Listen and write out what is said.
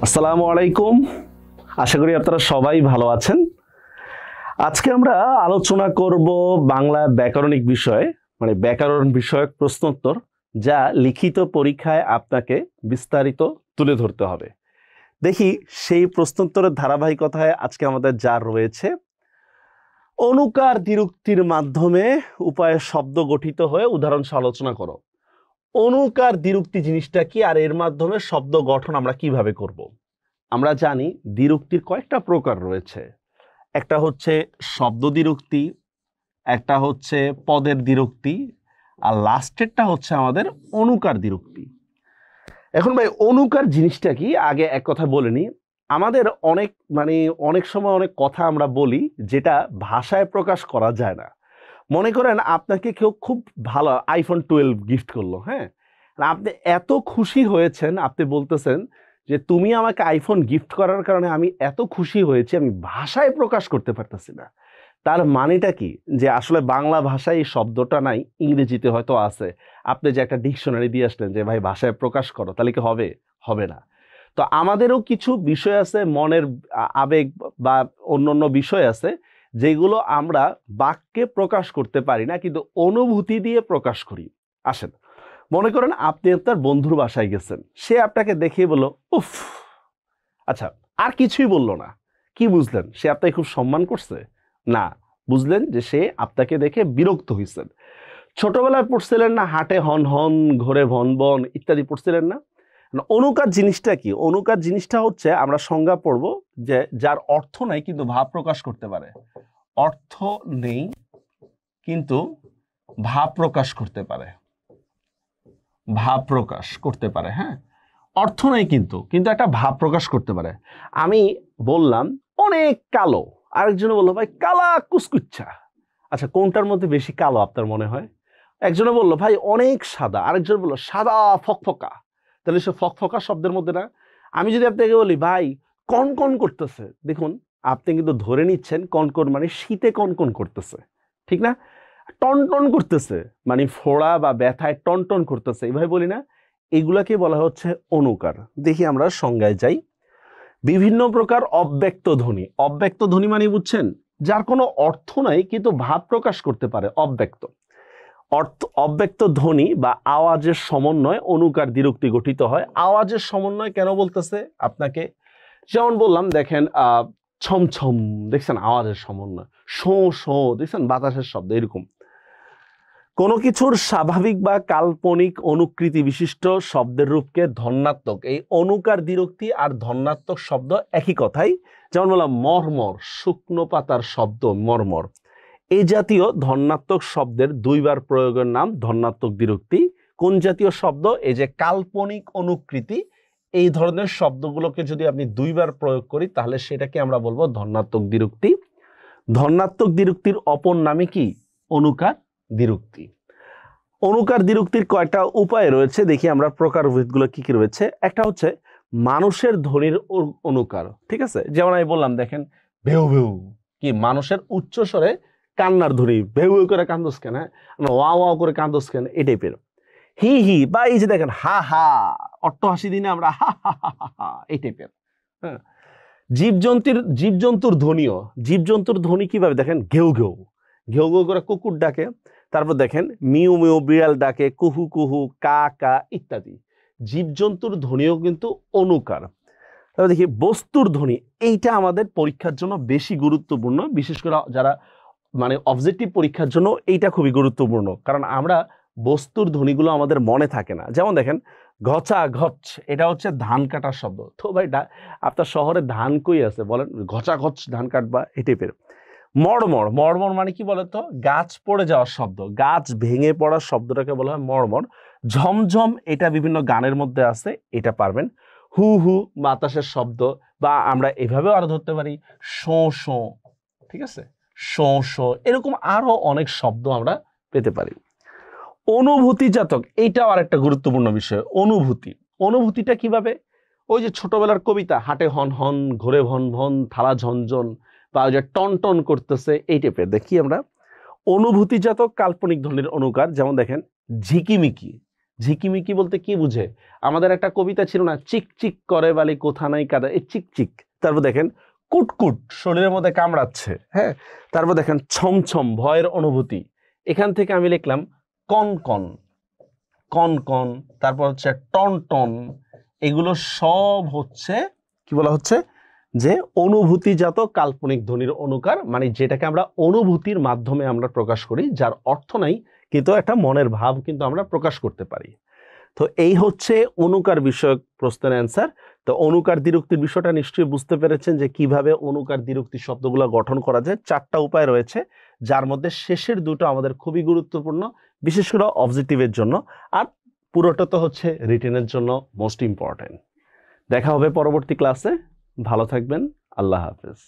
আসসালামু আলাইকুম। আশা করি আপনারা সবাই ভালো আছেন। আজকে আমরা আলোচনা করব বাংলা ব্যাকরণিক বিষয়ে, মানে ব্যাকরণ বিষয়ক প্রশ্নোত্তর, যা লিখিত পরীক্ষায় আপনাকে বিস্তারিত তুলে ধরতে হবে। দেখি সেই প্রশ্নোত্তরের ধারাবাহিকতায় আজকে আমাদের যা রয়েছে, অনুকার দ্বিরুক্তির মাধ্যমে উপায়ে শব্দ গঠিত হয়ে উদাহরণ সহ আলোচনা করো। অনুকার দ্বিরুক্তি জিনিসটা কি, আর এর মাধ্যমে শব্দ গঠন আমরা কিভাবে করব। আমরা জানি দ্বিরুক্তির কয়েকটা প্রকার রয়েছে। একটা হচ্ছে শব্দ দ্বিরুক্তি, একটা হচ্ছে পদের দ্বিরুক্তি, আর লাস্টেরটা হচ্ছে আমাদের অনুকার দ্বিরুক্তি। এখন ভাই অনুকার জিনিসটা কি আগে এক কথা বলে নি। আমাদের অনেক সময় অনেক কথা আমরা বলি যেটা ভাষায় প্রকাশ করা যায় না। মনে করেন আপনাকে কেউ খুব ভালো আইফোন 12 গিফট করলো, হ্যাঁ, আপনি এত খুশি হয়েছেন, আপনি বলতেছেন যে তুমি আমাকে আইফোন গিফট করার কারণে আমি এত খুশি হয়েছি, আমি ভাষায় প্রকাশ করতে পারতেছি না। তার মানেটা কি, যে আসলে বাংলা ভাষায় এই শব্দটা নাই, ইংরেজিতে হয়তো আছে। আপনি যে একটা ডিকশনারি দিয়ে আসলেন যে ভাই ভাষায় প্রকাশ করো, তাহলে কি হবে? হবে না। তো আমাদেরও কিছু বিষয় আছে, মনের আবেগ বা অন্য বিষয় আছে যেগুলো আমরা বাক্যে প্রকাশ করতে পারি না, কিন্তু অনুভূতি দিয়ে প্রকাশ করি। আসেন, মনে করেন আপনি আপনার বন্ধুর বাসায় গেছেন, সে আপনাকে দেখে বলল উফ, আচ্ছা, আর কিছুই বলল না। কি বুঝলেন? সে আপনাকে খুব সম্মান করছে? না, বুঝলেন যে সে আপনাকে দেখে বিরক্ত হয়েছেন। ছোটবেলায় পড়ছিলেন না হাটে হন হন, ঘোরে ভন বন ইত্যাদি পড়ছিলেন না? অনুকার জিনিসটা কি? অনুকার জিনিসটা হচ্ছে, আমরা সংজ্ঞা পড়ব, যে যার অর্থ নাই কিন্তু ভাব প্রকাশ করতে পারে। অর্থ নেই কিন্তু ভাব প্রকাশ করতে পারে। ভাব প্রকাশ করতে পারে, হ্যাঁ। অর্থ নেই কিন্তু একটা ভাব প্রকাশ করতে পারে। আমি বললাম অনেক কালো, আরেকজনে বললো ভাই কালা কুচকুচ্ছা। আচ্ছা, কোনটার মধ্যে বেশি কালো আপনার মনে হয়? একজনে বললো ভাই অনেক সাদা, আরেকজন বললো সাদা ফকফকা। তাহলে সে ফকফকা শব্দের মধ্যে না? আমি যদি আপনাকে বলি ভাই কনকন করতেছে, দেখুন আপনি কিন্তু ধরে নিচ্ছেন কনকন মানে শীতে কনকন করতেছে, ঠিক না? টনটন করতেছে মানে ফোড়া বা ব্যথায় টনটন করতেছে, এইভাবে বলি না? এগুলাকে বলা হচ্ছে অনুকার। দেখি আমরা সংজ্ঞায় যাই। বিভিন্ন প্রকার অব্যক্ত ধ্বনি। অব্যক্ত ধ্বনি মানে বুঝছেন, যার কোনো অর্থ নাই কিন্তু ভাব প্রকাশ করতে পারে, অব্যক্ত। অব্যক্ত ধ্বনি বা আওয়াজের সমন্বয় অনুকার দ্বিরুক্তি গঠিত হয়। আওয়াজের সমন্বয় কেন বলতেছে আপনাকে? যেমন বললাম, দেখেন ছমছম, দেখছেন আওয়াজের সমন্বয়। শো শো, দেখছেন বাতাসের শব্দ। এরকম কোনো কিছুর স্বাভাবিক বা কাল্পনিক অনুকৃতি বিশিষ্ট শব্দের রূপকে ধন্যাত্মক, এই অনুকার দ্বিরুক্তি আর ধন্যাত্মক শব্দ একই কথাই। যেমন বললাম মর্মর, শুকনো পাতার শব্দ মর্মর। এই জাতীয় ধন্যাত্মক শব্দের দুইবার প্রয়োগের নাম ধন্যাত্মক দ্বিরুক্তি। কোন জাতীয় শব্দ? এই যে কাল্পনিক অনুকৃতি, এই ধরনের শব্দগুলোকে যদি আপনি দুইবার প্রয়োগ করি তাহলে সেটাকে আমরা বলবো ধন্যাত্মক দ্বিরুক্তি। ধন্যাত্মক দ্বিরুক্তির অপর নামে কি? অনুকার দ্বিরুক্তি। অনুকার দ্বিরুক্তির কয়টা উপায় রয়েছে, দেখি আমরা প্রকারভেদগুলো কি কি রয়েছে। একটা হচ্ছে মানুষের ধ্বনির অনুকার, ঠিক আছে? যেমন আমি বললাম, দেখেন ভেউ ভেউ, কি মানুষের উচ্চ স্বরে কান্নার ধ্বনি, ভেউ ভেউ করে কান্দোস কেন, ওয়া ওয়া করে কান্দোস কেন, এই টাইপের। হি হি, বা এই যে দেখেন হা হা, অট্ট হাসি দিনে আমরা হা হা হা হা, এই টাইপের। হ্যাঁ, জীবজন্তুর ধ্বনিও, জীবজন্তুর ধ্বনি কিভাবে? দেখেন ঘেউ ঘেউ, ঘেউ ঘেউ করে কুকুর ডাকে। তারপর দেখেন মিউ মিউ বিড়াল ডাকে, কুহু কুহু, কা কা ইত্যাদি। জীবজন্তুর ধ্বনিও কিন্তু অনুকার। তারপর দেখি বস্তুর ধ্বনি, এইটা আমাদের পরীক্ষার জন্য বেশি গুরুত্বপূর্ণ, বিশেষ করে যারা মানে অবজেক্টিভ পরীক্ষার জন্য এইটা খুবই গুরুত্বপূর্ণ, কারণ আমরা বস্তুর ধ্বনিগুলো আমাদের মনে থাকে না। যেমন দেখেন ঘচা ঘচ, এটা হচ্ছে ধান কাটার শব্দ। তো ভাই আপনার শহরে ধান কই আছে বলেন? ঘচা ঘচ ধান কাটবা, এই টাইপের। মর্মর, মর্মর মানে কি বলতো? গাছ পড়ে যাওয়ার শব্দ, গাছ ভেঙে পড়ার শব্দটাকে বলা হয় মর্মর। ঝমঝম, এটা বিভিন্ন গানের মধ্যে আছে, এটা পারবেন। হু হু, বাতাসের শব্দ, বা আমরা এভাবেও আরো ধরতে পারি শো শো, ঠিক আছে? শো শো, এরকম আরো অনেক শব্দ আমরা পেতে পারি। অনুভূতি জাতক, এইটাও আর একটা গুরুত্বপূর্ণ বিষয়। অনুভূতি, অনুভূতিটা কিভাবে? ওই যে ছোটবেলার কবিতা হাটে হন হন, ঘোরে ভন ভন, থালা ঝনঝন, বা ওই যে টন টন করতেছে, এই টাইপের। দেখি আমরা অনুভূতিজাতক কাল্পনিক ধ্বনির অনুকার। যেমন দেখেন ঝিকিমিকি, ঝিকিমিকি বলতে কি বুঝে? আমাদের একটা কবিতা ছিল না, চিক চিক করে বালি কোথা নাই কাদা, এই চিক চিক। তারপর দেখেন কুটকুট, শরীরের মধ্যে কামড়াচ্ছে, হ্যাঁ। তারপর দেখেন ছমছম, ভয়ের অনুভূতি। এখান থেকে আমি লিখলাম কনকন, কনকন। তারপর হচ্ছে টন টন। এগুলো সব হচ্ছে কি বলা হচ্ছে, যে অনুভূতিজাত কাল্পনিক ধ্বনির অনুকার, মানে যেটাকে আমরা অনুভূতির মাধ্যমে আমরা প্রকাশ করি, যার অর্থ নাই কিন্তু একটা মনের ভাব কিন্তু আমরা প্রকাশ করতে পারি। তো এই হচ্ছে অনুকার বিষয়ক প্রশ্নের অ্যান্সার। তো অনুকার দ্বিরুক্তির বিষয়টা নিশ্চয়ই বুঝতে পেরেছেন যে কিভাবে অনুকার দ্বিরুক্তি শব্দগুলো গঠন করা যায়। 4টা উপায় রয়েছে, যার মধ্যে শেষের দুটো আমাদের খুবই গুরুত্বপূর্ণ, বিশেষ করে অবজেক্টিভের জন্য, আর পুরোটা তো হচ্ছে রিটেনের জন্য মোস্ট ইম্পর্টেন্ট। দেখা হবে পরবর্তী ক্লাসে। ভালো থাকবেন। আল্লাহ হাফেজ।